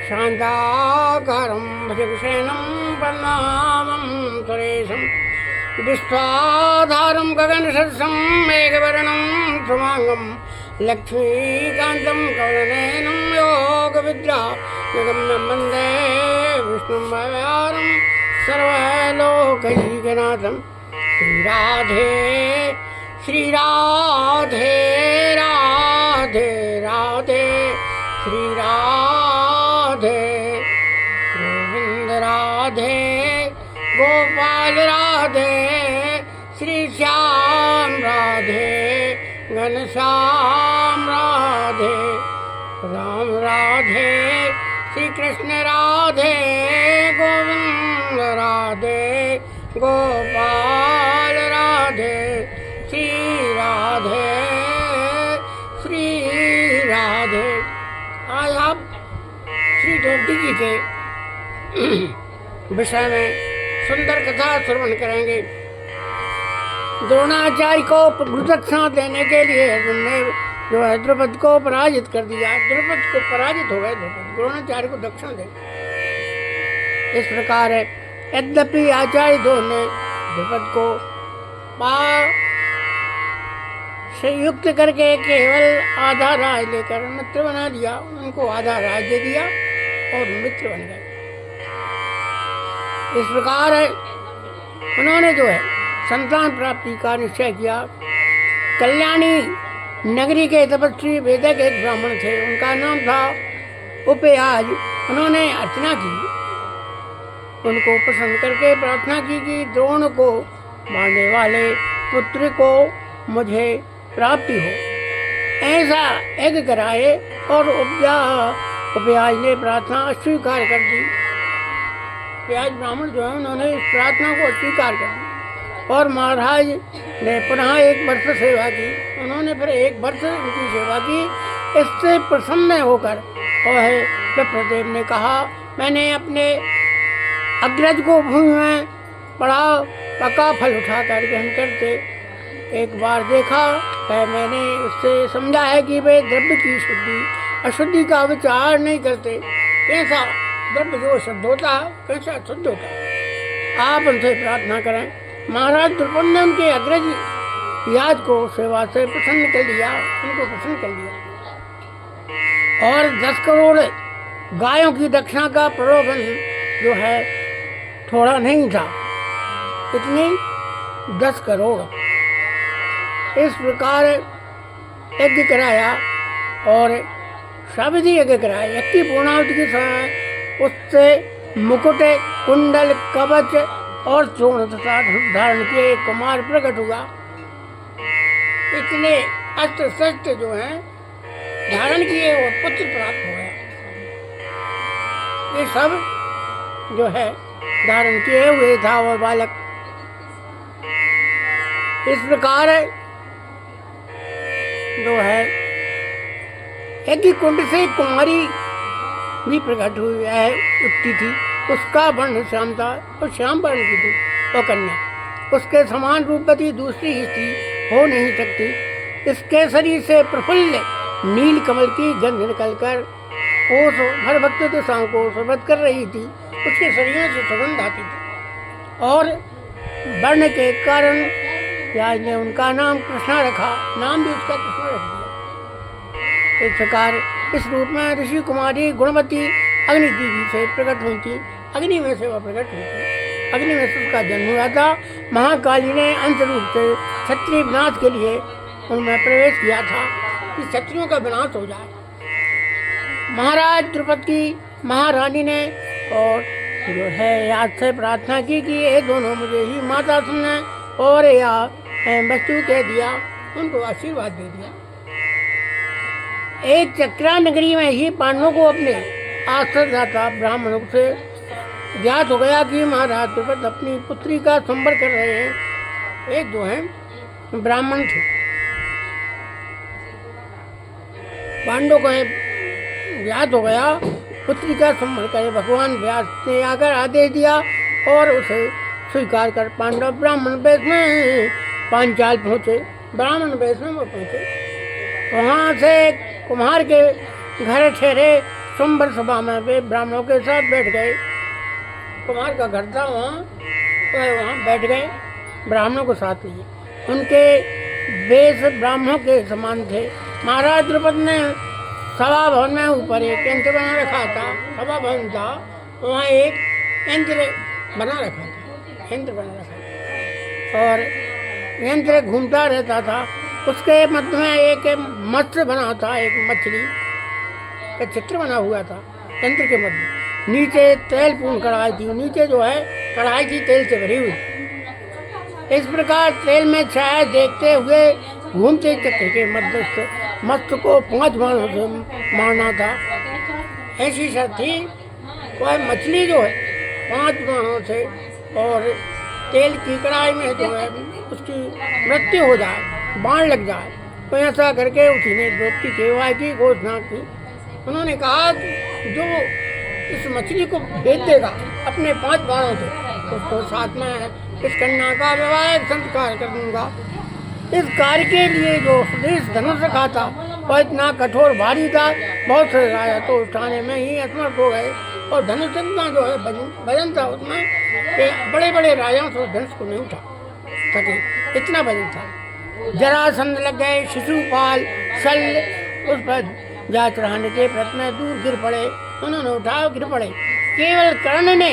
शान्ताकारं भुजगशयनं पद्मनाभं सुरेशं विश्वाधारं गगनसदृशं मेघवर्णं शुभांगं लक्ष्मीकान्तं कमलनयनं योगविद्यागम्यं वन्दे विष्णुं भवहारं सर्वलोकैकनाथं। श्रीराधे श्रीराधे राधे राधे श्रीराधे गोविंद राधे गोपाल राधे श्री श्याम राधे घनश्याम राधे राम राधे श्री कृष्ण राधे गोविंद राधे गोपाल राधे श्री राधे श्री राधे। आज आप श्री द्रौपदी जी के विषय में सुंदर कथा श्रवण करेंगे। द्रोणाचार्य को गुरुदक्षिणा देने के लिए अर्जुन ने जो है द्रौपदी को पराजित कर दिया। द्रौपदी को पराजित हो गए, द्रोणाचार्य को दक्षिणा दे। इस प्रकार है, यद्यपि आचार्य दो ने द्रौपदी को से युक्त करके केवल आधा राज लेकर मित्र बना दिया, उनको आधा राज दे दिया और मित्र बन गए। इस प्रकार है, उन्होंने जो है संतान प्राप्ति का निश्चय किया। कल्याणी नगरी के तपस्वी वेदक एक ब्राह्मण थे, उनका नाम था उपयाज। उन्होंने अर्चना की, उनको पसंद करके प्रार्थना की कि द्रोण को मारने वाले पुत्र को मुझे प्राप्ति हो, ऐसा यज्ञ कराए। और उपयाज ने प्रार्थना अस्वीकार कर दी। उपयाज ब्राह्मण जो है, उन्होंने इस प्रार्थना को अस्वीकार कर दी और महाराज ने पुनः 1 वर्ष सेवा की। उन्होंने फिर 1 वर्ष उनकी सेवा की। इससे प्रसन्न होकर और विप्रदेव ने कहा, मैंने अपने अग्रज को भूमि में बड़ा पका फल उठा कर ग्रहण करते एक बार देखा है। मैंने उससे समझा है कि वे द्रव्य की शुद्धि अशुद्धि का विचार नहीं करते। कैसा द्रव्य जो शुद्ध होता है, कैसा शुद्ध होता है, आप उनसे प्रार्थना करें। महाराज द्रुपद ने उनके अग्रज याद को सेवा से प्रसन्न कर लिया, उनको प्रसन्न कर लिया और 10 करोड़ गायों की दक्षिणा का प्रलोभन जो है थोड़ा नहीं था, कितनी 10 करोड़। इस प्रकार यज्ञ कराया और साविधि यज्ञ कराया। यज्ञ की पूर्णावधि के समय उससे मुकुट, कुंडल, कवच और चूर्ण तथा धारण किए एक कुमार प्रकट हुआ। इतने अस्त्र शस्त्र जो हैं धारण किए और पुत्र प्राप्त हो गया। ये सब जो है धारण किए हुए था वो बालक। इस प्रकार जो है यज्ञ कुंड से कुमारी भी प्रकट हुई है, उत्ती थी। उसका वर्ण श्याम था और श्याम वर्ण की थी वो कन्या। उसके समान रूपवती दूसरी स्त्री हो नहीं सकती। इसके शरीर से प्रफुल्ल नील कमल की गंध निकलकर ओस हर भक्त दिशाओं को सुरभत कर रही थी। उसके शरीर से सुगंध आती थी और वर्ण के कारण राज ने उनका नाम कृष्णा रखा। नाम भी उसका कृष्णा रख दिया। इस प्रकार इस रूप में ऋषि कुमारी गुणवती अग्नि देवी से प्रकट हुई थी। अग्नि में से वह प्रकट हुई थी। अग्नि में से उसका जन्म हुआ था। महाकाली ने अंत रूप से क्षत्रिय विनाश के लिए उनमें प्रवेश किया था कि क्षत्रियों का विनाश हो जाए। महाराज द्रुपद की महारानी ने और जो है याद से प्रार्थना की कि ये दोनों मुझे ही माता सुने और या वस्तु कह दिया, उनको आशीर्वाद दे दिया। एक चक्रा नगरी में ही पांडवों को अपने आश्रयदाता ब्राह्मणों से ज्ञात हो गया कि महाराज द्रुपद अपनी पुत्री का संवर कर रहे हैं। एक जो है ब्राह्मण थे, पांडवों को ज्ञात हो गया पुत्री का संवर करे। भगवान व्यास ने आकर आदेश दिया और उसे स्वीकार कर पांडव ब्राह्मण वेश में पांचाल पहुँचे। ब्राह्मण वेश में वो पहुँचे। वहाँ से कुम्हार के घर ठहरे, स्वयंवर सभा में वे ब्राह्मणों के साथ बैठ गए। कुमार का घर था वहाँ, वहाँ बैठ गए, ब्राह्मणों को साथ लिए। उनके वेश ब्राह्मणों के समान थे। महाराज द्रुपद ने सभा भवन में ऊपर एक यंत्र बना रखा था। सभा भवन था, वहाँ एक यंत्र बना रखा था, यंत्र बना रखा था और यंत्र घूमता रहता था। उसके मध्य में एक मत्स्य बना था, एक मछली का चित्र बना हुआ था यंत्र के मध्य। नीचे तेल पूर्ण कढ़ाई थी, नीचे जो है कढ़ाई थी तेल से भरी हुई। इस प्रकार तेल में छाया देखते हुए घूमते चक्र के मध्यस्थ मत्स्य को 5 बाणों से मारना था। ऐसी शर्त थी, वह मछली जो है 5 बाणों से और तेल की कढ़ाई में जो है उसकी मृत्यु हो जाए, बाण लग जाए। तो ऐसा करके उसी ने द्रौपदी के विवाह की घोषणा की। उन्होंने कहा जो इस मछली को भेज देगा अपने 5 बाणों से, उसको साथ में इस कन्या का विवाह संस्कार कर दूंगा। इस कार्य के लिए जो सुदेश धनुष रखा था वह इतना कठोर भारी था, बहुत से राजा तो उठाने में ही असमर्थ हो गए और धनुष इतना जो है वजन था उसमें कि बड़े बड़े राजाओं से धनुष को नहीं उठा सके, इतना वजन था। जरासंध लग गए, शिशुपाल शल्य उस पर जा चढ़ाने के प्रयत्न में दूर गिर पड़े, उन्होंने उठाया गिर पड़े। केवल कर्ण ने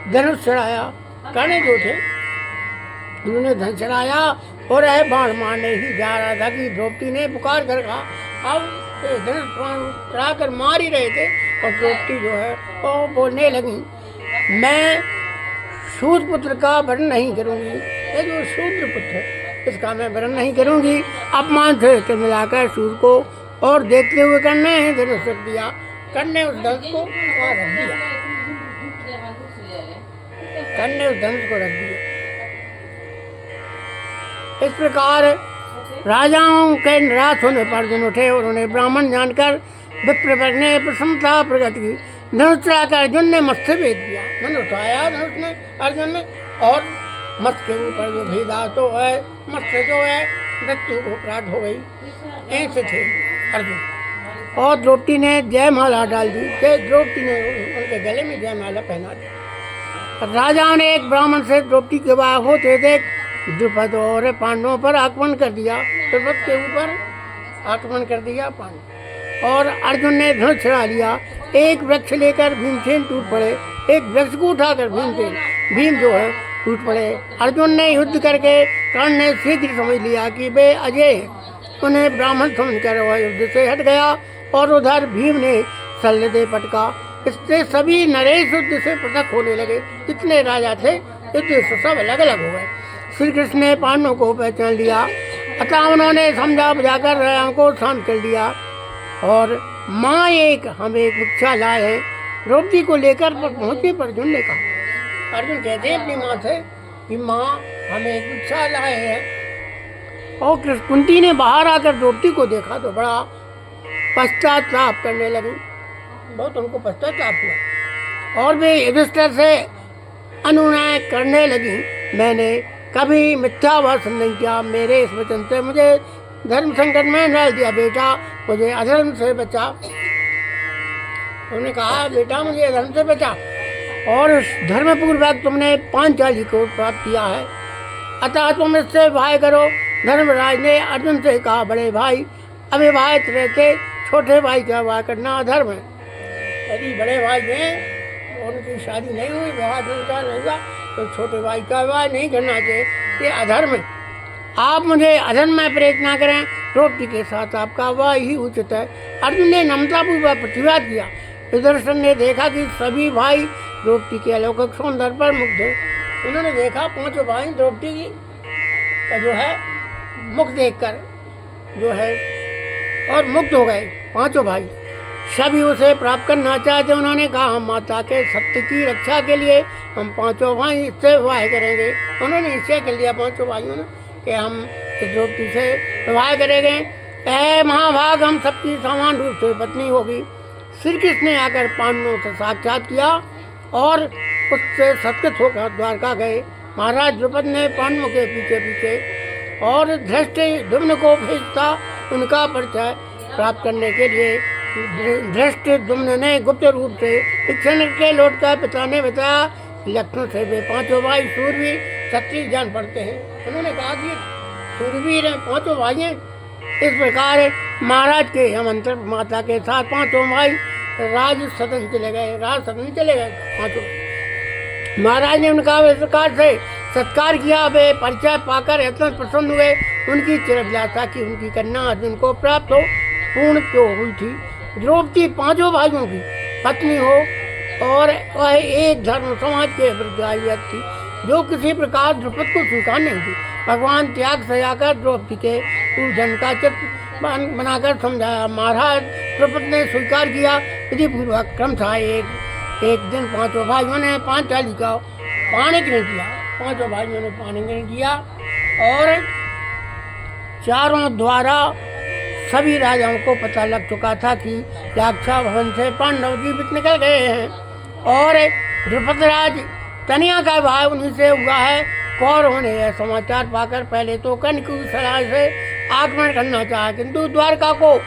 धनुष चढ़ाया, कर्ण जो थे उन्होंने धनुष चढ़ाया और यह बाण मारने ही जा रहा था कि द्रौपदी ने पुकार कर कहा। अब धनुष चढ़ा कर मार ही रहे थे और द्रौपदी जो है वो बोलने लगी, मैं शूद्र पुत्र का वर्ण नहीं करूँगी। ये जो शूद्र पुत्र है इसका मैं वर्ण नहीं करूँगी। अपमान से मिलाकर सूर्य को और देखते हुए कर्ण ने धनुष रख दिया। कर्ण ने उस धनुष को वहाँ रख दिया, कर्ण ने उस धनुष को रख दिया। इस प्रकार राजाओं के निराश होने पर अर्जुन उठे और उन्हें ब्राह्मण जानकर विप्रवर ने प्रसन्नता प्रकट की। धनुष चढ़ाकर अर्जुन ने मत्स्य भेज दिया। धनुष उठाया धनुष ने अर्जुन ने और मत्स्य के ऊपर जो भेदा तो है मत्स्य जो है मृत्यु को प्राप्त हो गई। ऐसे थे अर्जुन। और द्रौपदी ने जयमाला डाल दी। द्रौपदी ने उनके गले में जयमाला पहना दी। राजाओं ने एक ब्राह्मण से द्रौपदी के विवाह होते देख द्रुपद और पांडवों पर आक्रमण कर दिया। द्रुपद के ऊपर आक्रमण कर दिया पांडव और अर्जुन ने धनुष चढ़ा लिया। एक वृक्ष लेकर भीमसेन टूट पड़े, एक वृक्ष को उठाकर भीम जो है टूट पड़े। अर्जुन ने युद्ध करके कर्ण ने शीघ्र समझ लिया कि वे अजय हैं। उन्हें ब्राह्मण समझकर वह युद्ध से हट गया और उधर भीम ने शल्य दे पटका। इससे सभी नरेश युद्ध से पृथक होने लगे। जितने राजा थे युद्ध से सब अलग अलग हो गए। श्री कृष्ण ने पांडवों को पहचान लिया, अतः उन्होंने समझा बुझाकर राजाओं को शांत कर दिया। और माँ एक हम एक भिक्षा लाए हैं। द्रौपदी को लेकर पहुँचने पर अर्जुन ने कहा, अर्जुन कहते हैं अपनी माँ से कि माँ हम एक भिक्षा लाए हैं। और कुंती ने बाहर आकर द्रौपदी को देखा तो बड़ा पश्चाताप करने लगी, बहुत उनको पश्चाताप हुआ और वे युधिष्ठिर से अनुनय करने लगी। मैंने कभी मिथ्या भाषण नहीं किया, मेरे इस वचन से मुझे धर्म संकट में डाल दिया। बेटा मुझे अधर्म से बचा। उन्होंने कहा बेटा मुझे अधर्म से बचा और धर्मपूर्वक तुमने पांचाली को प्राप्त किया है, अतः तुम इससे विवाह करो। धर्मराज ने अर्जुन से कहा, बड़े भाई अविवाहित रहते छोटे भाई का विवाह करना अधर्म है। यदि बड़े भाई हैं उनकी शादी नहीं हुई, विवाह संस्कार होगा तो छोटे भाई का विवाह नहीं करना चाहिए, ये अधर्म है। आप मुझे अधर्म में प्रेरित ना करें, द्रौपदी के साथ आपका विवाह ही उचित है। अर्जुन ने नम्रतापूर्वक प्रतिवाद किया। युधिष्ठिर ने देखा कि सभी भाई द्रौपदी के अलौकिक सौंदर्य पर मुग्ध है। उन्होंने देखा पांचों भाई द्रौपदी का जो है मुख देखकर जो है और मुग्ध हो गए। पांचों भाई सभी उसे प्राप्त करना चाहते। उन्होंने कहा हम माता के सत्य की रक्षा के लिए हम पांचों भाई इससे विवाह करेंगे। उन्होंने निश्चय कर लिया पांचों भाइयों ने कि हम द्रौपदी से विवाह करेंगे। ऐ महाभाग हम सबकी समान रूप से पत्नी होगी। श्री कृष्ण ने आकर पांडवों से साक्षात किया और उससे सत्कृत होकर द्वारका गए। महाराज द्रुपद ने पांडवों के पीछे पीछे और धृष्टद्युम्न को भेजता उनका परिचय प्राप्त करने के लिए धृष्टद्युम्न ने गुप्त रूप से शिक्षण के लौट कर पिता ने बताया, लक्षण से वे पांचों भाई सूरवीर क्षत्रिय जान पड़ते हैं। उन्होंने कहा कि सूरवीर हैं, पांचों भाई हैं। इस प्रकार महाराज के आमंत्रण माता के साथ पांचों भाई राज सदन चले गए, राज सदन चले गए पांचों। महाराज ने उनका इस प्रकार से सत्कार किया। वे परिचय पाकर अत्यंत प्रसन्न हुए। उनकी चिरभिलाषा की उनकी कन्या अर्जुन को प्राप्त हो पूर्ण तो हुई थी। द्रौपदी पांचों भाइयों की पत्नी हो और वह एक धर्म समाज के विरुद्ध आई थी, जो किसी प्रकार द्रुपद को स्वीकार नहीं थी। भगवान त्याग से आकर द्रौपदी के पूजन का चित्र बनाकर समझाया। महाराज द्रुपद ने स्वीकार किया। विधि पूर्वक क्रम था। एक दिन पांचों भाइयों ने पांचाली का पानी ग्रहण किया। पांचों भाइयों ने पानी ग्रहण किया और चारों द्वारा सभी राजाओं को पता लग चुका था कि याक्षा भवन से पांडव जीवित निकल गए हैं और द्रुपद राज तनिया का भाई उन्हीं से हुआ है। कौरवों ने यह समाचार पाकर पहले तो कर्ण की सलाह से आक्रमण करना चाहा, किंतु द्वारका को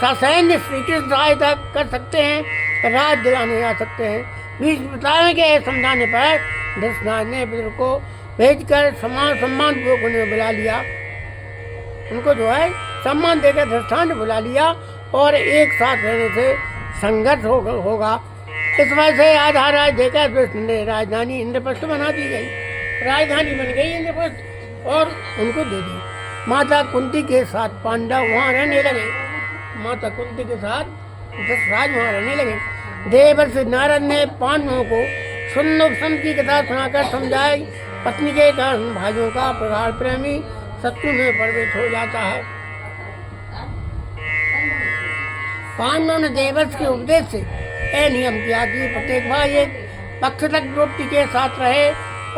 ससैन्य श्रीकृष्ण सहायता कर सकते हैं, राज दिलाने आ सकते हैं। बीच बताने के समझाने पर धृतराज ने विदुर को भेजकर सम्मान पूर्वक उन्हें बुला लिया। उनको जो है सम्मान देकर धृतराज ने बुला लिया और एक साथ रहने से संघर्ष होगा। इस वजह से आधार देकर कृष्ण ने राजधानी इंद्रप्रस्थ बना दी गई। राजधानी बन गई इंद्रप्रस्थ और उनको दे दी। माता कुंती के साथ पांडव वहाँ रहने लगे। माता कुंती के साथ धृतराज वहाँ रहने लगे। देवर्षि नारद ने पांडवों को सुंदर की कथा सुनाकर समझाई। पत्नी के कारण भाइयों का प्रगाढ़ प्रेमी शत्रु में प्रवेश हो जाता है। पांडवों ने देवर्षि के उपदेश से यह नियम किया कि प्रत्येक भाई एक पक्ष तक द्रौपदी के साथ रहे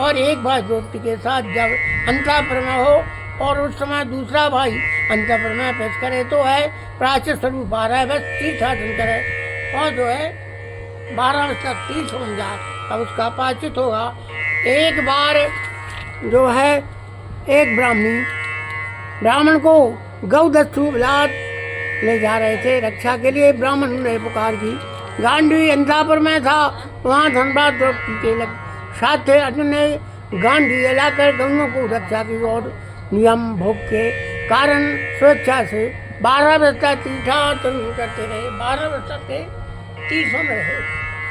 और एक भाई द्रौपदी के साथ जब अंतःपुर में हो और उस समय दूसरा भाई अंतःपुर में प्रवेश करे तो है प्रायश्चित स्वरूप 12 वर्ष तीर्थाटन करे और जो है 12 वर्ष तक तीर्थ बन जाए, तब उसका प्रायश्चित होगा। एक बार जो है एक ब्राह्मण को गौदस्यु बिलाट ले जा रहे थे। रक्षा के लिए ब्राह्मण ने पुकार की। गांडी अंतापुर में था, वहाँ धनबाद द्रौपदी के साथ थे। अर्जुन ने गांडी लाकर गौओं को रक्षा की और नियम भोग के कारण स्वेच्छा से 12 वर्ष तक तीर्थाटन करते रहे। 12 वर्ष तक के तीर्थों में रहे,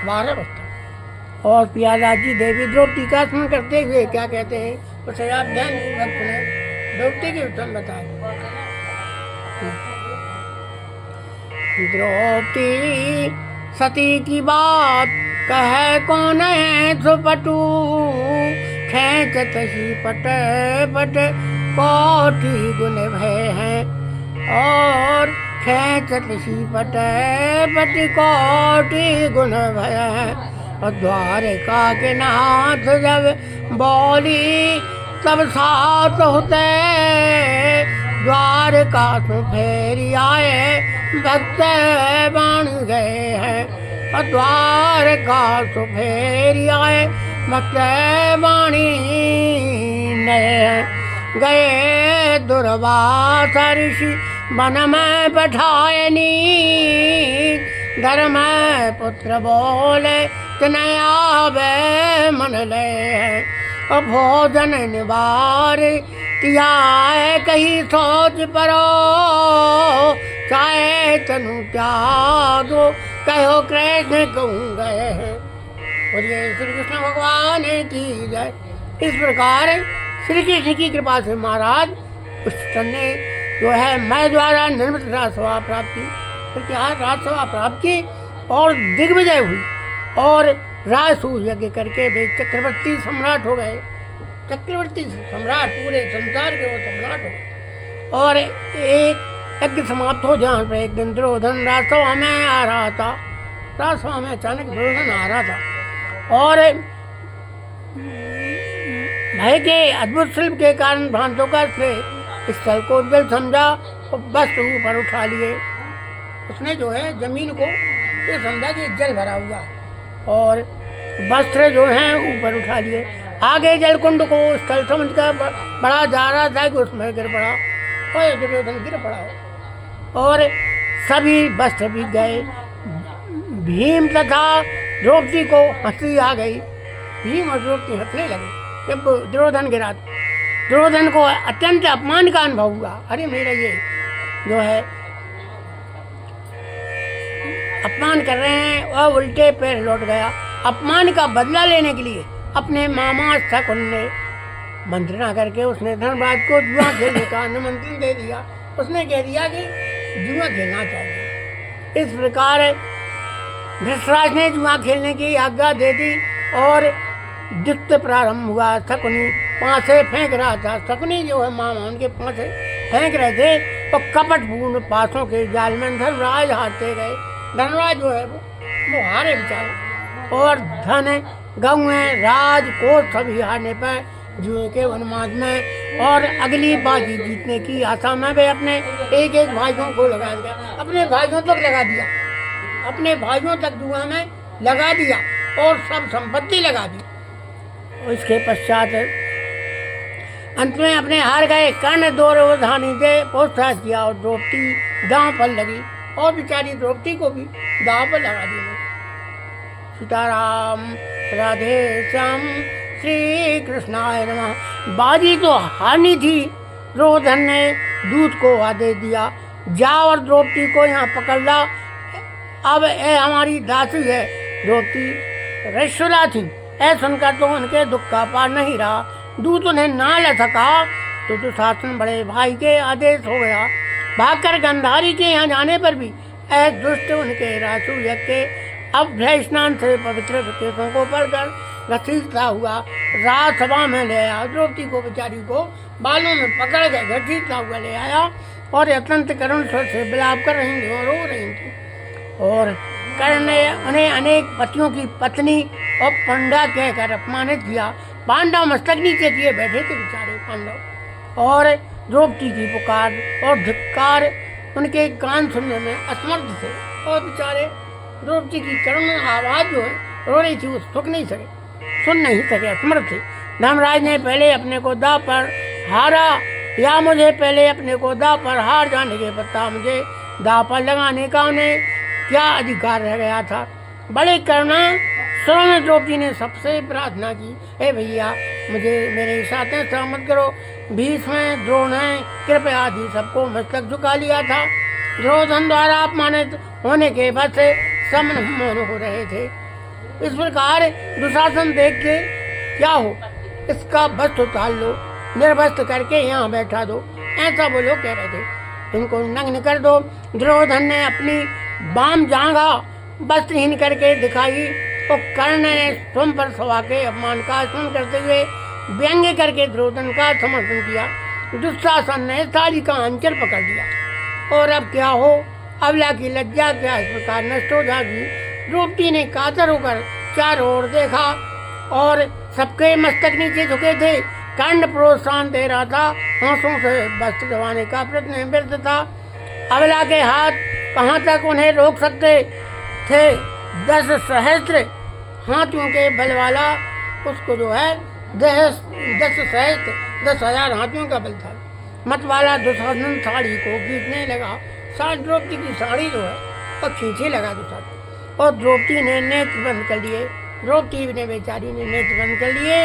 12 वर्ष तक। और प्यादा जी देवी द्रौपदी का स्मरण करते हुए क्या कहते हैं उसे आप ध्यान पूर्वक सुने। द्रौपदी के उत्तम बताए। द्रौपदी सती की बात कहे कौन है सुपटू, खेचत ही पट पट कोटि गुण भय है और खेचत ही पट पट कोटि गुण भय है। और द्वारका के नाथ जब बोली तब साथ होते, द्वारका से फेरी आए भक्त बन गए हैं। और द्वारका से फेरी आए भक्त बाणी गए। दुर्वासा ऋषि वन में बैठाए नीक, धर्म पुत्र बोले तनय आवे मन ले। और भोजन निवार त्याय कही सोच परो, चाहे तनु त्यागो कहो कृष्ण कहूँ गए हैं। और ये श्री कृष्ण भगवान की जय। इस प्रकार श्री कृष्ण की कृपा से महाराज उस ने जो है मैं द्वारा निर्मित राजसभा प्राप्त की। फिर क्या राजसभा प्राप्त की और दिग्विजय हुई और राजसूय यज्ञ करके वे चक्रवर्ती सम्राट हो गए। चक्रवर्ती सम्राट, पूरे संसार के वो सम्राट हो गए। और एक यज्ञ समाप्त हो जहाँ पे एक दिन दुर्योधन राजसभा में आ रहा था। राजसभा में अचानक दुर्योधन आ रहा था और भय के अद्भुत शिल्प के कारण भ्रांतोकर से स्थल को उज्जवल समझा और वस्त्र ऊपर उठा लिए। उसने जो है जमीन को ये समझा कि जल भरा हुआ और वस्त्र जो हैं ऊपर उठा लिए। आगे जलकुंड को स्थल समझकर बढ़ा जा रहा था कि उसमें गिर पड़ा और दुर्योधन गिर पड़ा और सभी वस्त्र भी गए। भीम तथा द्रौपदी को हंसी आ गई। भीम और द्रौपदी हंसने लगे जब दुर्योधन गिरा। दुर्योधन को अत्यंत अपमान का अनुभव हुआ। अरे मेरा ये जो है अपमान कर रहे हैं, वह उल्टे पैर लौट गया। अपमान का बदला लेने के लिए अपने मामा शकुन ने मंत्रणा करके उसने धर्मराज को जुआ खेलने का निमंत्रण दे दिया। उसने कह दिया कि जुआ खेलना चाहिए। इस प्रकार धृतराज ने जुआ खेलने की आज्ञा दे दी और युद्ध प्रारंभ हुआ। शकुनी पांसे फेंक रहा था। शकुनी जो है मामा उनके पांसे फेंक रहे थे तो कपटपूर्ण पासों के जाल में धर्मराज हारते गए। धर्मराज जो है वो हारे बेचारे। और धन गौएं राज कोष सभी हारने पर जुए के उन्माद में और अगली बाजी जीतने की आशा में वे अपने एक एक भाइयों को लगा दिया। अपने भाइयों तक लगा दिया। अपने भाइयों तक जुआ में लगा दिया और सब संपत्ति लगा दी। इसके पश्चात अंत में अपने हार गए कर्ण दुर्योधन से प्रोत्साहित किया और द्रौपदी दांव पर लगी और बेचारी द्रौपदी को भी दांव पर लगा दी। सीताराम राधे श्याम श्री कृष्णाय नमः। बाजी तो हारनी थी। दुर्योधन ने दूत को आदेश दिया, जा और द्रौपदी को यहाँ पकड़ ला। अब ये हमारी दासी है। द्रौपदी रसुला थी। ऐ सुनकर तो उनके दुख का पार नहीं रहा। दूत उन्हें ना ले सका तो दुशासन बड़े भाई के आदेश हो गया। भागकर गंधारी के यहाँ जाने पर भी ऐ दुष्ट उनके रासु यज्ञ के अभ्य स्नान से पवित्र केसों को पढ़कर घसीटता हुआ राजसभा में ले आया। द्रौपदी को बेचारी को बालों में पकड़ कर घसीटता हुआ ले आया और अत्यंत करुण स्वर से विलाप कर रही थी और रो रही थी। और कर्ण ने उन्हें अनेक पतियों की पत्नी और पंडा कहकर अपमानित किया। पांडव मस्तक नीचे किए बैठे थे बेचारे पांडव। और द्रौपदी की पुकार और धिक्कार उनके कान सुनने में असमर्थ थे। और बेचारे द्रौपदी की करुण आवाज़ जो है रो रही थी, वो सुन नहीं सके, असमर्थ थे। धर्मराज ने पहले अपने को दांव पर हारा या मुझे पहले अपने को दांव पर हार जाने के पता मुझे दांव पर लगाने का उन्हें क्या अधिकार रह गया था। बड़े करुणा स्वरों में द्रौपदी ने सबसे प्रार्थना की, हे भैया मुझे मेरे साथ सहमत करो। भीष्म द्रोण कृपया आदि सबको मस्तक झुका लिया था। दुर्योधन द्वारा अपमानित होने के बाद से सब मौन हो रहे थे। इस प्रकार दुशासन देख के क्या हो, इसका वस्त्र उतार लो, निर्वस्त्र करके यहाँ बैठा दो, ऐसा वो लोग कह रहे थे। इनको नग्न कर दो। दुर्योधन ने अपनी बाम जांघा वस्त्रहीन करके दिखाई और कर्ण ने स्वयं पर सवा के अपमान का स्मरण करते हुए व्यंग्य करके दुर्योधन का समर्थन किया। दुशासन ने साड़ी का अंचल पकड़ लिया। और अब क्या हो, अबला की लज्जा क्या इस प्रकार नष्ट हो जाएगी। द्रौपदी ने कातर होकर चारों ओर देखा और सबके मस्तक नीचे झुके थे। कर्ण प्रोत्साहन दे रहा था, हाथों से वस्त्र दबाने का प्रयत्न व्यर्थ था। अबला के हाथ कहाँ तक उन्हें रोक सकते थे। 10 सहस्त्र हाथियों के बल वाला उसको जो है 10 सहस्त्र 10,000 हाथियों का बल था। मत वाला दुशासन साड़ी को खींचने लगा। द्रौपदी की साड़ी जो है और खींचे लगा दुशासन। और द्रौपदी ने नेत्र बंद कर लिए। द्रौपदी ने बेचारी ने नेत्र बंद कर लिए।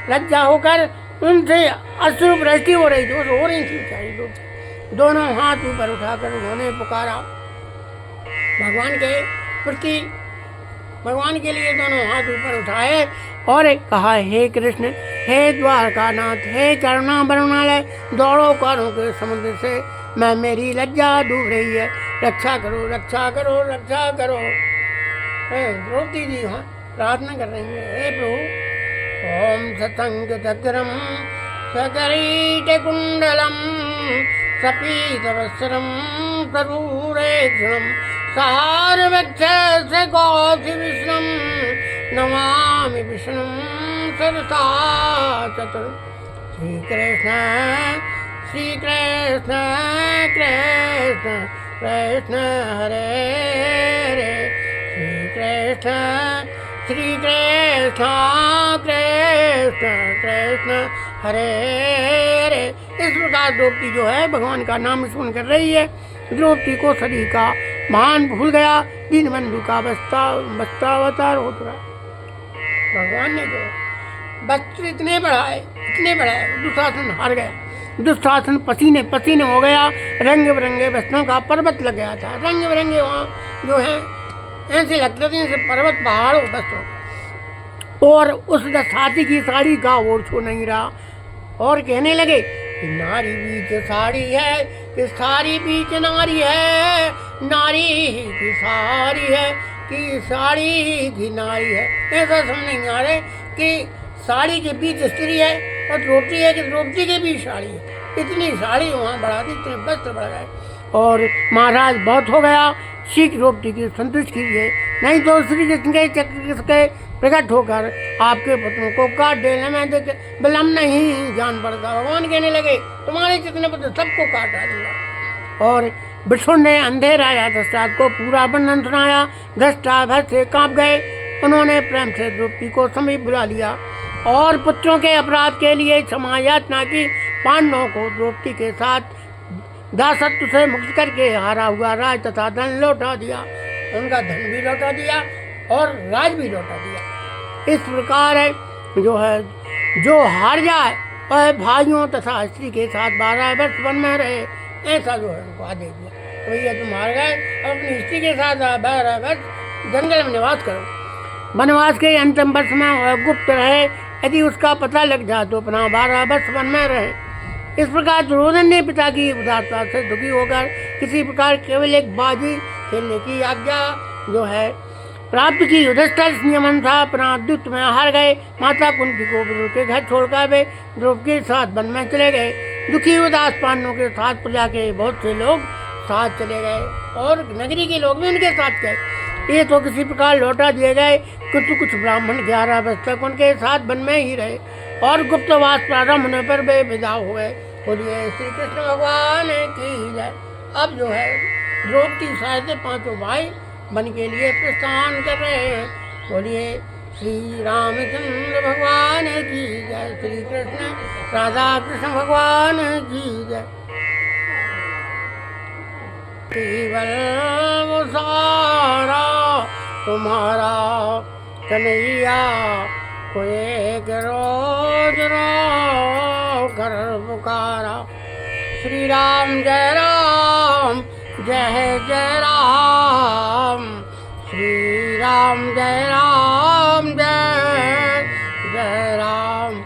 लज्जा होकर उनसे अश्रु वृष्टि हो रही थी, वो रो रही थी बेचारी द्रौपदी। दोनों हाथ ऊपर उठाकर उन्होंने पुकारा भगवान के प्रति, भगवान के लिए दोनों हाथ ऊपर उठाए और कहा, हे कृष्ण, हे द्वारकानाथ, हे करुणा वरुणालय, दौड़ो कारों के समुद्र से मैं मेरी लज्जा डूब रही है, रक्षा करो, रक्षा करो, रक्षा करो। द्रौपदी जी हाँ प्रार्थना कर रही है, हे प्रभु। ओम सतंग चक्रम सकरीटकुंडलम सपीतवस्त्रम करूरेक्षणम सारवक्षसगौधि विष्णुम नमामि विष्णुम सरसा चतुर। श्री कृष्ण श्री कृष्ण कृष्ण कृष्ण हरे हरे, श्री कृष्ण श्री कृष्ण कृष्ण कृष्ण हरे हरे। इस प्रकार द्रौपदी जो है भगवान का नाम स्मरण कर रही है। द्रौपदी को शरीर का भान भूल गया दीन बंधु का बस्ता अवतार हो चुका। भगवान ने जो वस्त्र इतने बढ़ाए दुशासन हार गया। दुशासन पसीने पसीने हो गया। रंग बिरंगे वस्त्रों का पर्वत लग गया था। रंग बिरंगे वहाँ जो है ऐसे लगते थे जैसे पर्वत पहाड़ हो वस्त्रों। और उस हाथी की साड़ी का ओर छू नहीं रहा। और कहने लगे नारी बीच साड़ी है कि साड़ी बीच नारी है, नारी की साड़ी है कि साड़ी की नारी है। ऐसा समझ नहीं आ रहा कि साड़ी के बीच स्त्री है और द्रौपदी है कि द्रौपदी के बीच साड़ी है। इतनी साड़ी वहाँ बढ़ा दी, इतने वस्त्र बढ़ गए। और महाराज बहुत हो गया, शीघ्र द्रौपदी की संतुष्ट कीजिए, नहीं तो श्री कृष्ण के चक्र के प्रकट होकर आपके पुत्रों को काट देने में विलम्ब नहीं जान पड़ता। भगवान कहने लगे तुम्हारे जितने पुत्र सबको काट डालूंगा। और विष्णु ने अंधेर आया दशरथ को पूरा वर्णन सुनाया। दृष्टा भय से कांप गए। उन्होंने प्रेम से द्रौपदी को समीप बुला लिया और पुत्रों के अपराध के लिए क्षमा याचना की। पांडवों को द्रौपदी के साथ दासत्व से मुक्त करके हारा हुआ राज तथा धन लौटा दिया। उनका धन भी लौटा दिया और राज भी लौटा दिया। इस प्रकार है जो हार जाए वह भाइयों तथा स्त्री के साथ 12 वर्ष वन में रहे, ऐसा जो है उनको आदेश दिया। तो भैया तुम हार गए, अपनी स्त्री के साथ 12 वर्ष जंगल में निवास करो। वनवास के अंतिम वर्ष में वह गुप्त रहे, यदि उसका पता लग जाए तो अपना 12 वर्ष वन में रहे। इस प्रकार दुर्योधन ने पिता की उदारता से दुखी होकर किसी प्रकार केवल एक बाजी खेलने की आज्ञा जो है प्राप्त की। युधिष्ठिर नियमन था, अपना युद्ध में हार गए। माता कुंती को विदुर के घर छोड़कर वे द्रौपदी के साथ वन में चले गए। दुखी उदास पांडवों के साथ प्रजा के बहुत से लोग साथ चले गए और नगरी के लोग भी उनके साथ गए। ये तो किसी प्रकार लौटा दिए गए। कुछ ब्राह्मण 11 वर्ष तक उनके साथ वन में ही रहे और गुप्तवास प्रारंभ होने पर वे विदा हो गए। बोलिए श्री कृष्ण भगवान की जय। अब जो है द्रौपदी साहित्य पांचों भाई वन के लिए प्रस्थान कर रहे हैं। बोलिए श्री रामचंद्र भगवान की जय। श्री कृष्ण राधा कृष्ण भगवान की जय। केवल वो सारा तुम्हारा कन्हैया को एक रोज रो कर पुकारा। श्री राम जय राम जय जय राम। श्री राम जय राम जय जय राम।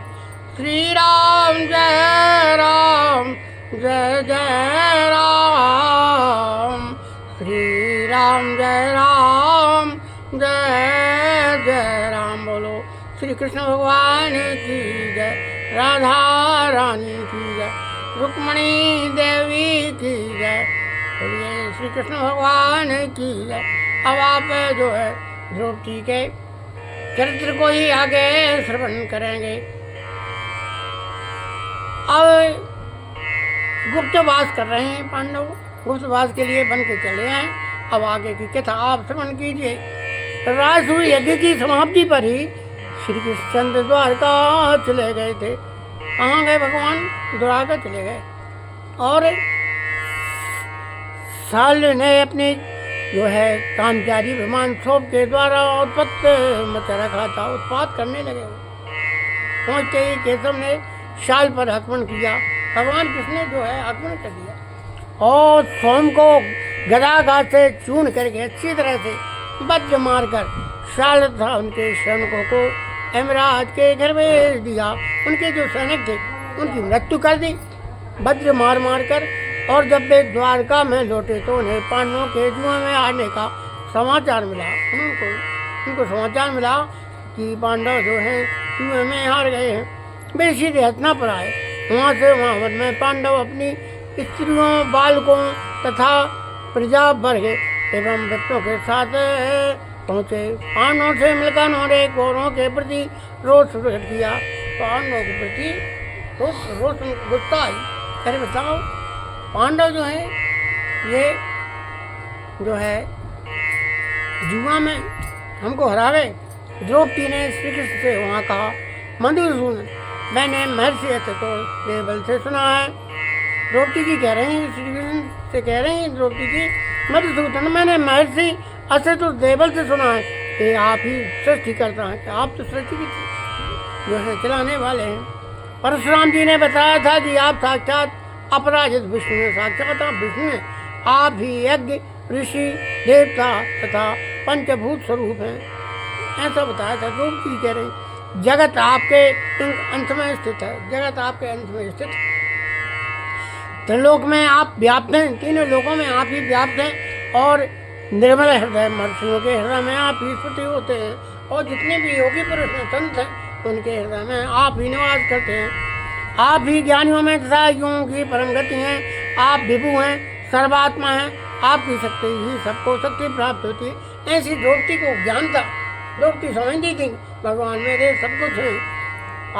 श्री राम जय राम जय जय राम। श्री राम जय राम जय जय राम। बोलो श्री कृष्ण भगवान की जय। राधा रानी की जय। रुक्मणी देवी की जय। बोलिए श्री कृष्ण भगवान की जय। अब आप जो है द्रौपदी के चरित्र को ही आगे श्रवण करेंगे। अब गुप्तवास कर रहे हैं पांडव, गुप्तवास के लिए बन के चले आए। अब आगे की कथा आप श्रवण कीजिए। राजसूय यज्ञ की समाप्ति पर ही श्री कृष्णचंद्र द्वारका चले गए थे। कहाँ गए भगवान? द्वारका चले गए। और साल ने अपने जो है कामचारी विमान शोभ के द्वारा उत्पत्त मचा रखा था, उत्पात करने लगे। पहुँचते ही केशव ने शाल पर आक्रमण किया। भगवान कृष्ण ने जो है आक्रमण कर दिया और सोम को गदा से चूर्ण करके अच्छी तरह से वज्र मारकर शाल तथा उनके सैनिकों को यमराज के घर भेज दिया। उनके जो सैनिक थे उनकी मृत्यु कर दी वज्र मार मार कर। और जब वे द्वारका में लौटे तो उन्हें पांडवों के जुए में आने का समाचार मिला। उनको समाचार मिला कि पांडव जो हैं जुए में हार गए हैं। वे सीधे हथना पर आए। वहाँ से वहाँ वन में पांडव अपनी स्त्रियों, बालकों तथा प्रजा वर्ग एवं बच्चों के साथ पहुँचे। पांडवों से मिलकर उन्होंने कौरवों के प्रति रोष प्रकट किया। पांडवों के प्रति रोष गुस्सा आई। अरे बताओ, पांडव जो है ये जो है जुआ में हमको हरा गए। द्रौपदी ने श्री कृष्ण से वहाँ कहा, मधुसूदन मैंने महर्षि के बल से सुना है। द्रौपदी जी कह रही हैं, श्री कृष्ण से कह रही हैं द्रौपदी जी मधुसूदन मैंने महर्षि अश्वत्थ देवल से सुना है कि आप ही सृष्टि करता है, कि आप तो सृष्टि की जो है चलाने वाले हैं। परशुराम जी ने बताया था कि आप साक्षात अपराजित विष्णु हैं, साक्षात आप विष्णु हैं, आप ही यज्ञ ऋषि देवता तथा पंचभूत स्वरूप हैं, ऐसा बताया था। जो चीज कह रहे हैं, जगत आपके अंत में स्थित है, जगत आपके अंत में स्थित है, त्रिलोक में आप व्याप्त हैं, तीनों लोकों में आप ही व्याप्त हैं, और निर्मल हृदय मनुष्यों के हृदय में आप ही स्फुट होते हैं, और जितने भी योगी पुरुष हैं, संत हैं, उनके हृदय में आप ही निवास करते हैं। आप ही ज्ञानियों में तथा योगियों की परम गति हैं, आप विभु हैं, सर्वात्मा हैं, आपकी शक्ति ही सबको शक्ति प्राप्त होती है। ऐसी द्रौपदी को ज्ञान था, द्रौपदी समझती थी भगवान मेरे सब कुछ हैं,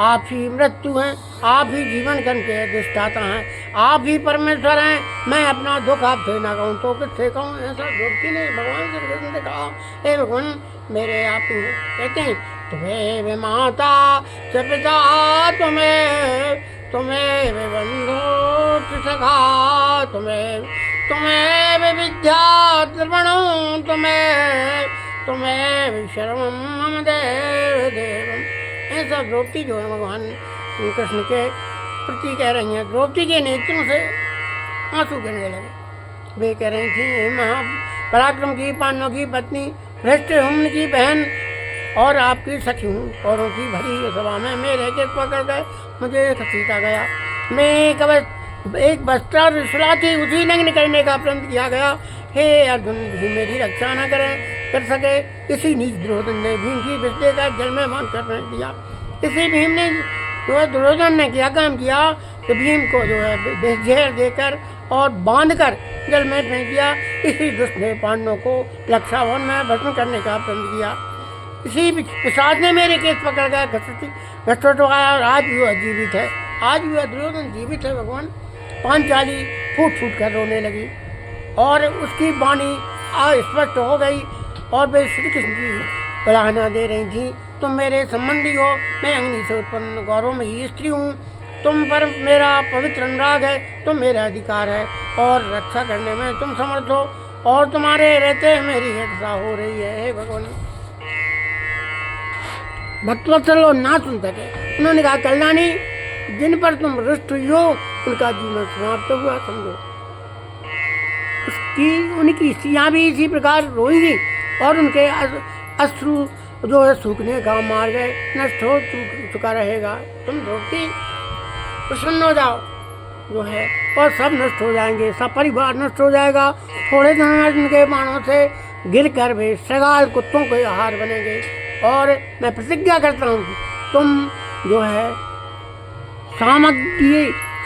आप ही मृत्यु हैं, आप ही जीवन कन के अधिष्ठाता हैं, आप ही परमेश्वर हैं, मैं अपना दुख आपसे ना कहूँ तो किससे कहूँ। ऐसा द्रौपदी ने भगवान श्री कृष्ण से कहा, हे भगवान मेरे आप ही हैं। कहते हैं तुम्हें वे माता च पिता तुम्हें वे बंधु सखा, तुम्हें वे विद्या द्रवणों, तुम्हें वे शरणं मम देवम। ऐसा द्रौपदी जो है भगवान कृष्ण के प्रति कह रही हैं। द्रौपदी के नेत्रों से आंसू गिरने लगे। वे कह रही थी महापराक्रम की पांडवों की पत्नी, धृष्टद्युम्न की बहन और आपकी सखी हूँ, औरों की भरी सभा में मेरे केस पकड़ गए, मुझे घसीटा गया। मैं एक वस्त्र सुलाती उसी नग्न करने का प्रण किया गया। हे अर्जुन, भी मेरी रक्षा न कर सके। इसी नीच दुर्योधन ने भीम की विद्या का जल में बांध कर फेंक दिया। इसी भीम ने जो है दुर्योधन ने क्या काम किया कि भीम को जो है जहर देकर और बांधकर जल में फेंक दिया। इसी दुष्ट ने पांडवों को रक्षावन में भस्म करने का प्रण किया। इसी पिशाच ने मेरे केस पकड़ गया, घसट आया, और आज भी वह जीवित है, आज भी वह दुर्योधन जीवित है। भगवान पांचाली फूट फूट कर रोने लगी और उसकी वाणी स्पष्ट हो गई, और वे श्री कृष्ण की सराहना दे रही थी। तुम मेरे संबंधी हो, मैं अग्नि से उत्पन्न गौरव में ही स्त्री हूँ, तुम पर मेरा पवित्र अनुराग है, तुम मेरा अधिकार है, और रक्षा करने में तुम समर्थ हो, और तुम्हारे रहते मेरी रक्षा हो रही है। हे भगवान, भक्तवत्सल ना सुन सके। उन्होंने कहा कल्याणी, जिन पर तुम रुष्ट हुई हो उनका जीवन समाप्त हुआ समझो। उनकी स्त्रियाँ भी इसी प्रकार रोएंगी, और उनके अश्रु जो है सूखने का मार गए, नष्ट हो चुका रहेगा। तुम द्रौपदी प्रसन्न हो जाओ जो है, और सब नष्ट हो जाएंगे, सब परिवार नष्ट हो जाएगा। थोड़े दिन में उनके बाणों से गिर कर वे सगाल कुत्तों के आहार बनेंगे। और मैं प्रतिज्ञा करता हूँ तुम जो है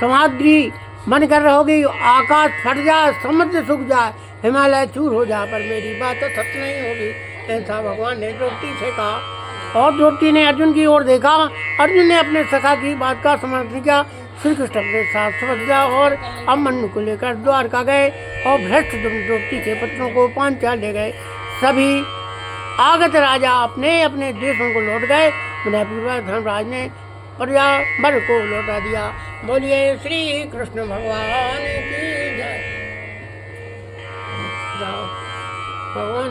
सामग्री बनकर रहोगी। आकाश फट जाए, समुद्र सूख जाए, हिमालय चूर हो जाए, पर मेरी बात तो सत्य नहीं होगी। ऐसा भगवान ने द्रौपदी से कहा। और द्रौपदी ने अर्जुन की ओर देखा। अर्जुन ने अपने सखा की बात का समर्थन किया। श्री कृष्ण अपने साथ समझ गया और अभिमन्यु को लेकर द्वारका गए, और भ्रष्ट द्रौपदी के पुत्रों को पांचाल ले गए। सभी आगत राजा अपने अपने देशों को लौट गए। विनयपूर्वक धर्मराज ने प्रजा वर को लौटा दिया। बोलिए श्री कृष्ण भगवान की जय। भगवान